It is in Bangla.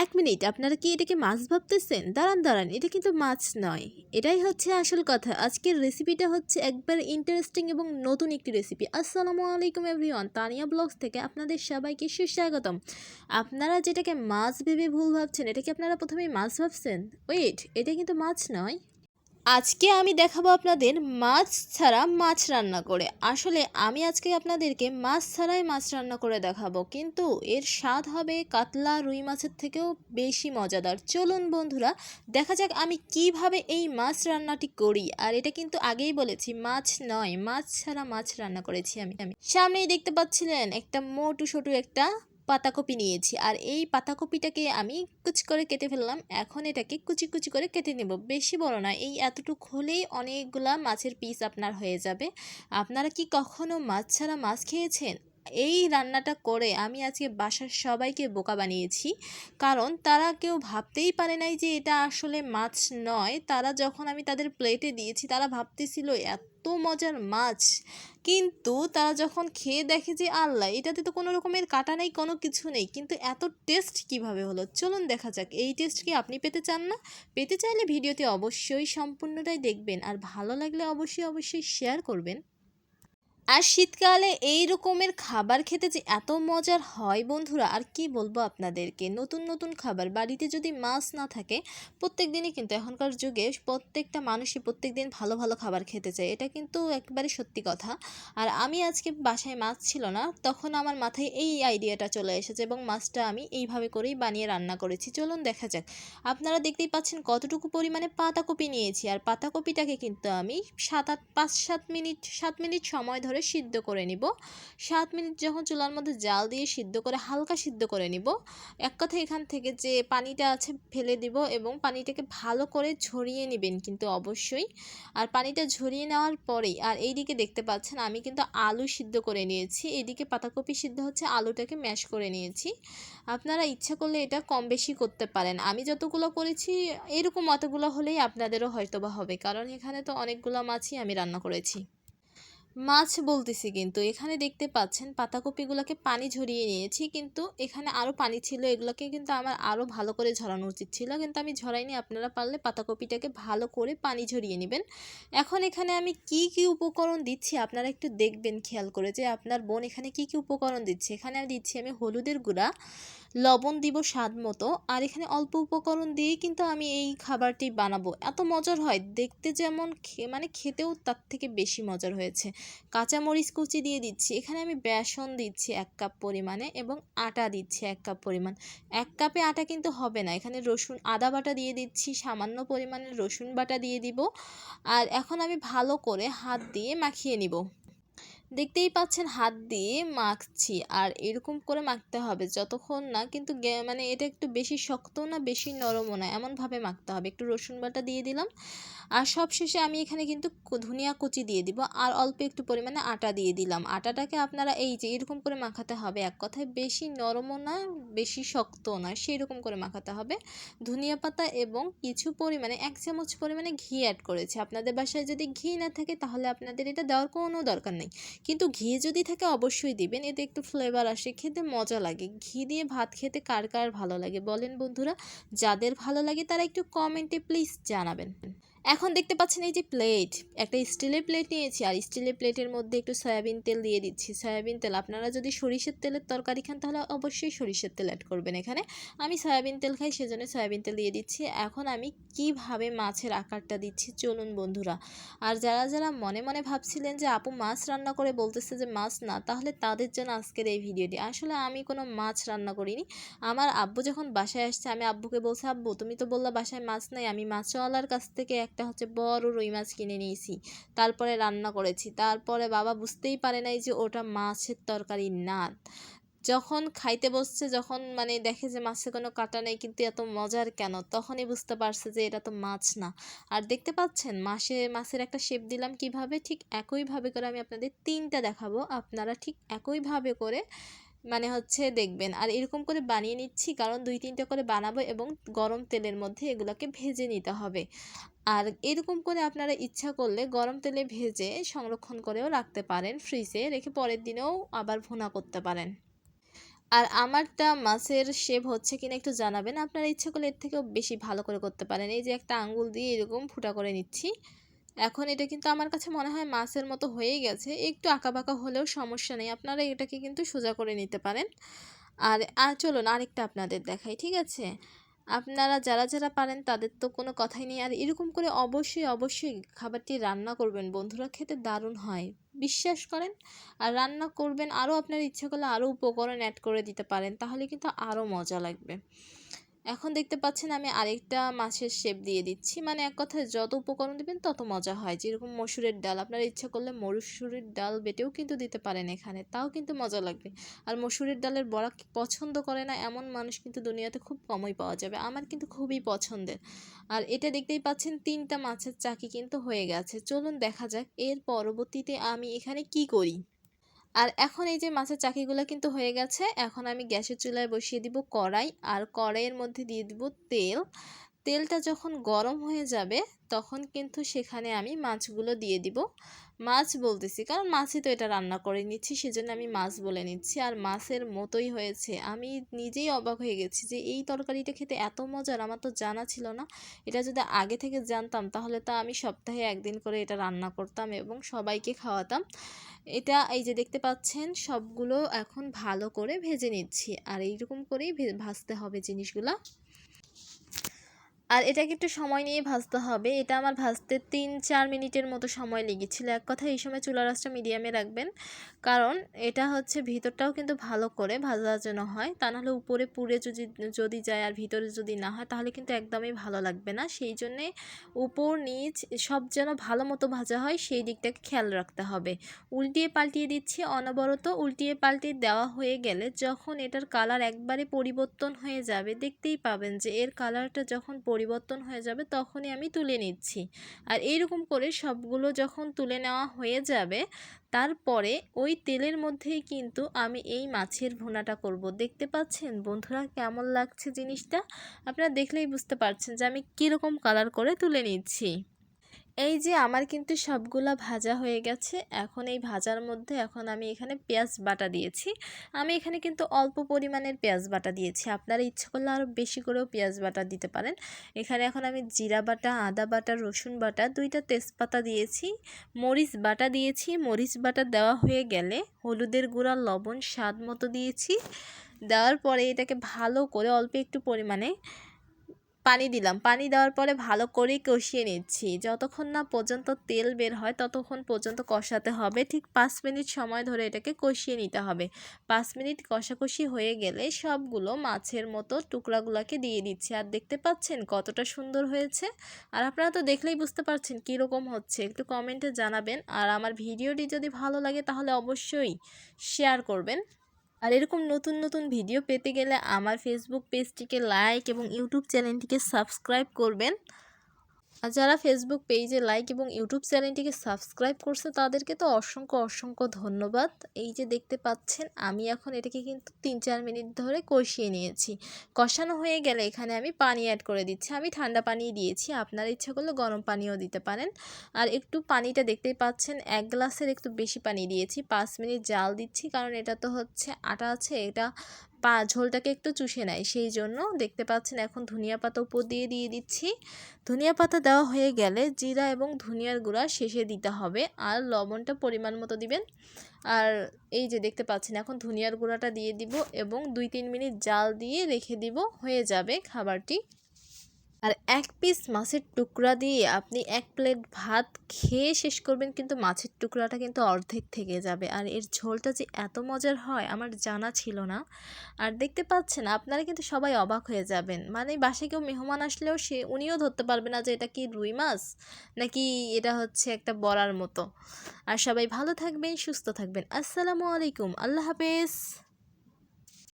এক মিনিট, আপনারা কি এটাকে মাছ ভাবতেছেন? দাঁড়ান দাঁড়ান, এটা কিন্তু মাছ নয়। এটাই হচ্ছে আসল কথা। আজকের রেসিপিটা হচ্ছে একবার ইন্টারেস্টিং এবং নতুন একটি রেসিপি। আসসালামু আলাইকুম এভরিওয়ান, তানিয়া ব্লগস থেকে আপনাদের সবাইকে সুস্বাগতম। আপনারা যেটাকে মাছ ভেবে ভুল ভাবছেন, এটা কি আপনারা প্রথমেই মাছ ভাবছেন? ওয়েট, এটা কিন্তু মাছ নয়। আজকে আমি দেখাবো আপনাদের মাছ ছাড়া মাছ রান্না করে। আসলে আমি আজকে আপনাদেরকে মাছ ছাড়াই মাছ রান্না করে দেখাবো, কিন্তু এর স্বাদ হবে কাতলা রুই মাছের থেকেও বেশি মজাদার। চলুন বন্ধুরা, দেখা যাক আমি কিভাবে এই মাছ রান্নাটি করি। আর এটা কিন্তু আগেই বলেছি, মাছ নয়, মাছ ছাড়া মাছ রান্না করেছি আমি। সামনেই দেখতে পাচ্ছিলেন একটা মোটু সোটু একটা পাতাকপি নিয়েছি, আর এই পাতাকপিটাকে আমি কুচি করে কেটে ফেললাম। এখন এটাকে কুচি কুচি করে কেটে নেব, বেশি বড় না, এই এতটুকু হলেই অনেকগুলা মাছের পিস আপনার হয়ে যাবে। আপনারা কি কখনো মাছ ছাড়া মাছ খেয়েছেন? এই রান্নাটা করে আমি আজকে বাসার সবাইকে বোকা বানিয়েছি, কারণ তারা কেউ ভাবতেই পারে নাই যে এটা আসলে মাছ নয়। তারা যখন আমি তাদের প্লেটে দিয়েছি, তারা ভাবতেছিল এত মজার মাছ, কিন্তু তারা যখন খেয়ে দেখে যে আল্লাহ, এটাতে তো কোনো রকমের কাটা নেই, কোনো কিছু নেই, কিন্তু এত টেস্ট কিভাবে হলো চলুন দেখা যাক। এই টেস্ট কি আপনি পেতে চান না? পেতে চাইলে ভিডিওটি অবশ্যই সম্পূর্ণটাই দেখবেন, আর ভালো লাগলে অবশ্যই অবশ্যই শেয়ার করবেন। আর শীতকালে এই রকমের খাবার খেতে যে এত মজার হয় বন্ধুরা, আর কি বলবো আপনাদেরকে। নতুন নতুন খাবার, বাড়িতে যদি মাছ না থাকে, প্রত্যেক দিনই কিন্তু এখনকার যুগে প্রত্যেকটা মানুষই প্রত্যেক দিন ভালো ভালো খাবার খেতে চায়, এটা কিন্তু একেবারে সত্যি কথা। আর আমি আজকে বাসায় মাছ ছিল না, তখন আমার মাথায় এই আইডিয়াটা চলে এসেছে, এবং মাছটা আমি এইভাবে করেই বানিয়ে রান্না করেছি। চলুন দেখা যাক। আপনারা দেখতেই পাচ্ছেন কতটুকু পরিমাণে পাতাকপি নিয়েছি, আর পাতাকপিটাকে কিন্তু আমি 7 মিনিট সময় ধরে সিদ্ধ করে নিব। 7 মিনিট যখন চুলার মধ্যে জাল দিয়ে সিদ্ধ করে হালকা সিদ্ধ করে নিব, এক কথা এখান থেকে যে পানিটা আছে ফেলে দিব, এবং পানিটাকে ভালো করে ঝরিয়ে নেবেন কিন্তু অবশ্যই। আর পানিটা ঝরিয়ে নেওয়ার পরেই, আর এইদিকে দেখতে পাচ্ছেন আমি কিন্তু আলু সিদ্ধ করে নিয়েছি, এইদিকে পাতাকপি সিদ্ধ হচ্ছে, আলুটাকে ম্যাশ করে নিয়েছি। আপনারা ইচ্ছা করলে এটা কম বেশি করতে পারেন। আমি যতগুলো করেছি এরকম অতগুলো হলেই আপনাদেরও হয়তোবা হবে, কারণ এখানে তো অনেকগুলো মাছই আমি রান্না করেছি। মাছ বলতেছি, কিন্তু এখানে দেখতে পাচ্ছেন পাতাকপিগুলোকে পানি ঝরিয়ে নিয়েছি, কিন্তু এখানে আরও পানি ছিল, এগুলোকে কিন্তু আমার আরও ভালো করে ঝরানো উচিত ছিল, কিন্তু আমি ঝরাইনি। আপনারা পারলে পাতাকপিটাকে ভালো করে পানি ঝরিয়ে নেবেন। এখন এখানে আমি কি কি উপকরণ দিচ্ছি আপনারা একটু দেখবেন খেয়াল করে, যে আপনার বোন এখানে কি কি উপকরণ দিচ্ছে। এখানে আমি দিচ্ছি আমি হলুদের গুঁড়া, লবণ দিব স্বাদ মতো, আর এখানে অল্প উপকরণ দিয়েই কিন্তু আমি এই খাবারটি বানাবো। এত মজার হয় দেখতে, যেমন মানে খেতেও তার থেকে বেশি মজার হয়েছে। কাঁচামরিচ কুচি দিয়ে দিচ্ছি, এখানে আমি বেসন দিচ্ছি 1 কাপ পরিমাণে, এবং আটা দিচ্ছি 1 কাপ পরিমাণ। 1 কাপে আটা কিন্তু হবে না, এখানে রসুন আদা বাটা দিয়ে দিচ্ছি, সামান্য পরিমাণে রসুন বাটা দিয়ে দিব। আর এখন আমি ভালো করে হাত দিয়ে মাখিয়ে নিব। দেখতেই পাচ্ছেন হাত দিয়ে মাখছি, আর এরকম করে মাখতে হবে যতক্ষণ না কিন্তু মানে এটা একটু বেশি শক্তও না বেশি নরমও না, এমনভাবে মাখতে হবে। একটু রসুন বাটা দিয়ে দিলাম, আর সবশেষে আমি এখানে কিন্তু ধনিয়া কুচি দিয়ে দিব, আর অল্প একটু পরিমাণে আটা দিয়ে দিলাম। আটাটাকে আপনারা এই যে এরকম করে মাখাতে হবে, এক কথায় বেশি নরমও না বেশি শক্তও না, সেই রকম করে মাখাতে হবে। ধনিয়া পাতা এবং কিছু পরিমাণে 1 চামচ পরিমাণে ঘি অ্যাড করেছি। আপনাদের বাসায় যদি ঘি না থাকে তাহলে আপনাদের এটা দেওয়ার কোনো দরকার নেই, কিন্তু ঘি যদি থাকে অবশ্যই দিবেন, এতে একটু ফ্লেভার আসে, খেতে মজা লাগে। ঘি দিয়ে ভাত খেতে কার কার ভালো লাগে বলেন বন্ধুরা? যাদের ভালো লাগে তারা একটু কমেন্টে প্লিজ জানাবেন। এখন দেখতে পাচ্ছেন এই যে প্লেট, একটা স্টিলের প্লেট নিয়েছি, আর স্টিলের প্লেটের মধ্যে একটু সয়াবিন তেল দিয়ে দিচ্ছি। সয়াবিন তেল, আপনারা যদি সরিষার তেলের তরকারি খান তাহলে অবশ্যই সরিষার তেল অ্যাড করবেন। এখানে আমি সয়াবিন তেল খাই, সেজন্য সয়াবিন তেল দিয়ে দিচ্ছি। এখন আমি কিভাবে মাছের আকারটা দিচ্ছি চলুন বন্ধুরা। আর যারা যারা মনে মনে ভাবছিলেন যে আপু মাছ রান্না করে বলতেছে যে মাছ না, তাহলে তাদের জন্য আজকের এই ভিডিওটি। আসলে আমি কোনো মাছ রান্না করিনি। আমার আব্বু যখন বাসায় আসছে, আমি আব্বুকে বলছি, আব্বু তুমি তো বললা বাসায় মাছ নাই, আমি মাছওয়ালার কাছ থেকে একটা হচ্ছে বড় রুই মাছ কিনে নিয়েছি, তারপরে রান্না করেছি। তারপরে বাবা বুঝতেই পারে নাই যে ওটা মাছের তরকারি না। যখন খাইতে বসছে, যখন মানে দেখে যে মাছে কোনো কাটা নেই কিন্তু এত মজার কেন, তখনই বুঝতে পারছে যে এটা তো মাছ না। আর দেখতে পাচ্ছেন মাছের একটা শেপ দিলাম কিভাবে, ঠিক একইভাবে করে আমি আপনাদের 3টা দেখাবো, আপনারা ঠিক একইভাবে করে মানে হচ্ছে দেখবেন। আর এরকম করে বানিয়ে নিচ্ছি কারণ 2-3টা করে বানাবো, এবং গরম তেলের মধ্যে এগুলোকে ভেজে নিতে হবে। আর এরকম করে আপনারা ইচ্ছা করলে গরম তেলে ভেজে সংরক্ষণ করেও রাখতে পারেন, ফ্রিজে রেখে পরের দিনেও আবার ভুনা করতে পারেন। আর আমারটা মাছের শেপ হচ্ছে কিনা একটু জানাবেন। আপনারা ইচ্ছা করলে এর থেকেও বেশি ভালো করে করতে পারেন। এই যে একটা আঙ্গুল দিয়ে এরকম ফুটা করে নিচ্ছি। এখন এটা কিন্তু আমার কাছে মনে হয় মাছের মতো হয়েই গেছে। একটু আঁকাবাঁকা হলেও সমস্যা নেই। আপনারা এটাকে কিন্তু সোজা করে নিতে পারেন। আর চলুন আরেকটা আপনাদের দেখাই, ঠিক আছে? আপনারা যারা পারেন তাদের তো কোনো কথাই নেই। আর এরকম করে অবশ্যই খাবারটি রান্না করবেন বন্ধুরা, খেতে দারুণ হয়। বিশ্বাস করেন। আর রান্না করবেন আরও, আপনার ইচ্ছা করলে আরও উপকরণ অ্যাড করে দিতে পারেন, তাহলে কিন্তু আরও মজা লাগবে। এখন দেখতে পাচ্ছেন আমি আরেকটা মাছের শেপ দিয়ে দিচ্ছি। মানে এক কথায় যত উপকরণ দিবেন তত মজা হয়। যেরকম মসুরের ডাল, আপনারা ইচ্ছা করলে মসুরের ডাল বেটেও কিন্তু দিতে পারেন এখানে, তাও কিন্তু মজা লাগবে। আর মসুরের ডালের বড়া পছন্দ করে না এমন মানুষ কিন্তু দুনিয়াতে খুব কমই পাওয়া যাবে। আমার কিন্তু খুবই পছন্দের। আর এটা দেখতেই পাচ্ছেন 3টা মাছের চাকি কিন্তু হয়ে গেছে। চলুন দেখা যাক এর পরবর্তীতে আমি এখানে কি করি। আর এখন এই যে মাছের চাকিগুলো কিন্তু হয়ে গেছে। এখন আমি গ্যাসের চুলায় বসিয়ে দিব কড়াই, আর কড়াইয়ের মধ্যে দিয়ে দিব তেল। তেলটা যখন গরম হয়ে যাবে তখন কিন্তু সেখানে আমি মাছগুলো দিয়ে দিব। মাছ বলতেছি কারণ মাছই তো এটা রান্না করে নিচ্ছি, সেজন্য আমি মাছ বলে নিচ্ছি। আর মাছের মতোই হয়েছে। আমি নিজেই অবাক হয়ে গেছি যে এই তরকারিটা খেতে এত মজার, আমার তো জানা ছিল না। এটা যদি আগে থেকে জানতাম তাহলে তো আমি সপ্তাহে একদিন করে এটা রান্না করতাম এবং সবাইকে খাওয়াতাম। এটা এই যে দেখতে পাচ্ছেন সবগুলো এখন ভালো করে ভেজে নিচ্ছি। আর এইরকম করেই ভাজতে হবে জিনিসগুলা। আর এটাকে একটু সময় নিয়ে ভাজতে হবে। এটা আমার ভাজতে 3-4 মিনিটের মতো সময় লেগেছিল। এক কথায় এই সময় চুলার আঁচটা মিডিয়ামে রাখবেন, কারণ এটা হচ্ছে ভিতরটাও কিন্তু ভালো করে ভাজা যেন হয়। তা নাহলে উপরে পুড়ে যদি যায় আর ভিতরে যদি না হয় তাহলে কিন্তু একদমই ভালো লাগবে না। সেই জন্যে উপর নিচ সব যেন ভালো মতো ভাজা হয় সেই দিকটাকে খেয়াল রাখতে হবে। উল্টিয়ে পাল্টিয়ে দিচ্ছি অনবরত। উল্টিয়ে পাল্টিয়ে দেওয়া হয়ে গেলে যখন এটার কালার একবারে পরিবর্তন হয়ে যাবে, দেখতেই পাবেন যে এর কালারটা যখন পরিবর্তন হয়ে যাবে তখনই আমি তুলে নিচ্ছি। আর এইরকম করে সবগুলো যখন তুলে নেওয়া হয়ে যাবে তারপরে ওই তেলের মধ্যেই কিন্তু আমি এই মাছের ভুনাটা করব। দেখতে পাচ্ছেন বন্ধুরা কেমন লাগছে জিনিসটা? আপনারা দেখলেই বুঝতে পারছেন যে আমি কীরকম কালার করে তুলে নিচ্ছি। এই যে আমার কিন্তু সবগুলা ভাজা হয়ে গেছে। এখন এই ভাজার মধ্যে এখন আমি এখানে পেঁয়াজ বাটা দিয়েছি। আমি এখানে কিন্তু অল্প পরিমাণের পেঁয়াজ বাটা দিয়েছি। আপনারা ইচ্ছে করলে আরও বেশি করেও পেঁয়াজ বাটা দিতে পারেন। এখানে এখন আমি জিরা বাটা, আদা বাটা, রসুন বাটা, 2টা তেজপাতা দিয়েছি, মরিচ বাটা দিয়েছি। মরিচ বাটা দেওয়া হয়ে গেলে হলুদের গুঁড়া, লবণ স্বাদ মতো দিয়েছি। দেওয়ার পরে এটাকে ভালো করে অল্প একটু পরিমাণে পানি দিলাম। পানি দেওয়ার পরে ভালো করে কষিয়ে নিচ্ছি। যতক্ষণ না পর্যন্ত তেল বের হয় ততক্ষণ পর্যন্ত কষাতে হবে। ঠিক 5 মিনিট সময় ধরে এটাকে কষিয়ে নিতে হবে। 5 মিনিট কষাকষি হয়ে গেলে সবগুলো মাছের মতো টুকরাগুলোকে দিয়ে দিচ্ছি। আর দেখতে পাচ্ছেন কতটা সুন্দর হয়েছে? আর আপনারা তো দেখলেই বুঝতে পারছেন কীরকম হচ্ছে। একটু কমেন্টে জানাবেন। আর আমার ভিডিওটি যদি ভালো লাগে তাহলে অবশ্যই শেয়ার করবেন। আর এরকম নতুন ভিডিও পেতে গেলে আমার ফেসবুক পেজটিকে লাইক এবং ইউটিউব চ্যানেলটিকে সাবস্ক্রাইব করবেন। আর যারা ফেসবুক পেজে লাইক এবং ইউটিউব চ্যানেলটিকে সাবস্ক্রাইব করছে তাদেরকে তো অসংখ্য ধন্যবাদ। এই যে দেখতে পাচ্ছেন আমি এখন এটাকে কিন্তু 3-4 মিনিট ধরে কষিয়ে নিয়েছি। কষানো হয়ে গেলে এখানে আমি পানি অ্যাড করে দিচ্ছি। আমি ঠান্ডা পানি দিয়েছি, আপনারা ইচ্ছা করলে গরম পানিও দিতে পারেন। আর একটু পানিটা দেখতেই পাচ্ছেন 1 গ্লাসের একটু বেশি পানি দিয়েছি। 5 মিনিট জাল দিচ্ছি, কারণ এটা তো হচ্ছে আটা আছে, এটা ঝোলটাকে একটু চুষে নেয়। সেই জন্য দেখতে পাচ্ছেন এখন ধনিয়া পাতা উপর দিয়ে দিচ্ছি। ধনিয়া পাতা দেওয়া হয়ে গেলে জিরা এবং ধনিয়ার গুঁড়া শেষে দিতে হবে। আর লবণটা পরিমাণ মতো দিবেন। আর এই যে দেখতে পাচ্ছেন এখন ধনিয়ার গুঁড়াটা দিয়ে দিব এবং 2-3 মিনিট জাল দিয়ে রেখে দিব, হয়ে যাবে খাবারটি। আর 1 পিস মাছের টুকরা দিয়ে আপনি 1 প্লেট ভাত খেয়ে শেষ করবেন, কিন্তু মাছের টুকরাটা কিন্তু অর্ধেক থেকে যাবে। আর এর ঝোলটা যে এত মজার হয় আমার জানা ছিল না। আর দেখতে পাচ্ছেন আপনারা কিন্তু সবাই অবাক হয়ে যাবেন। মানে বাসায় কেউ মেহমান আসলেও উনিও ধরতে পারবে না যে এটা কি রুই মাছ নাকি এটা হচ্ছে একটা বড়ার মতো। আর সবাই ভালো থাকবেন, সুস্থ থাকবেন। আসসালামু আলাইকুম, আল্লাহ হাফেজ।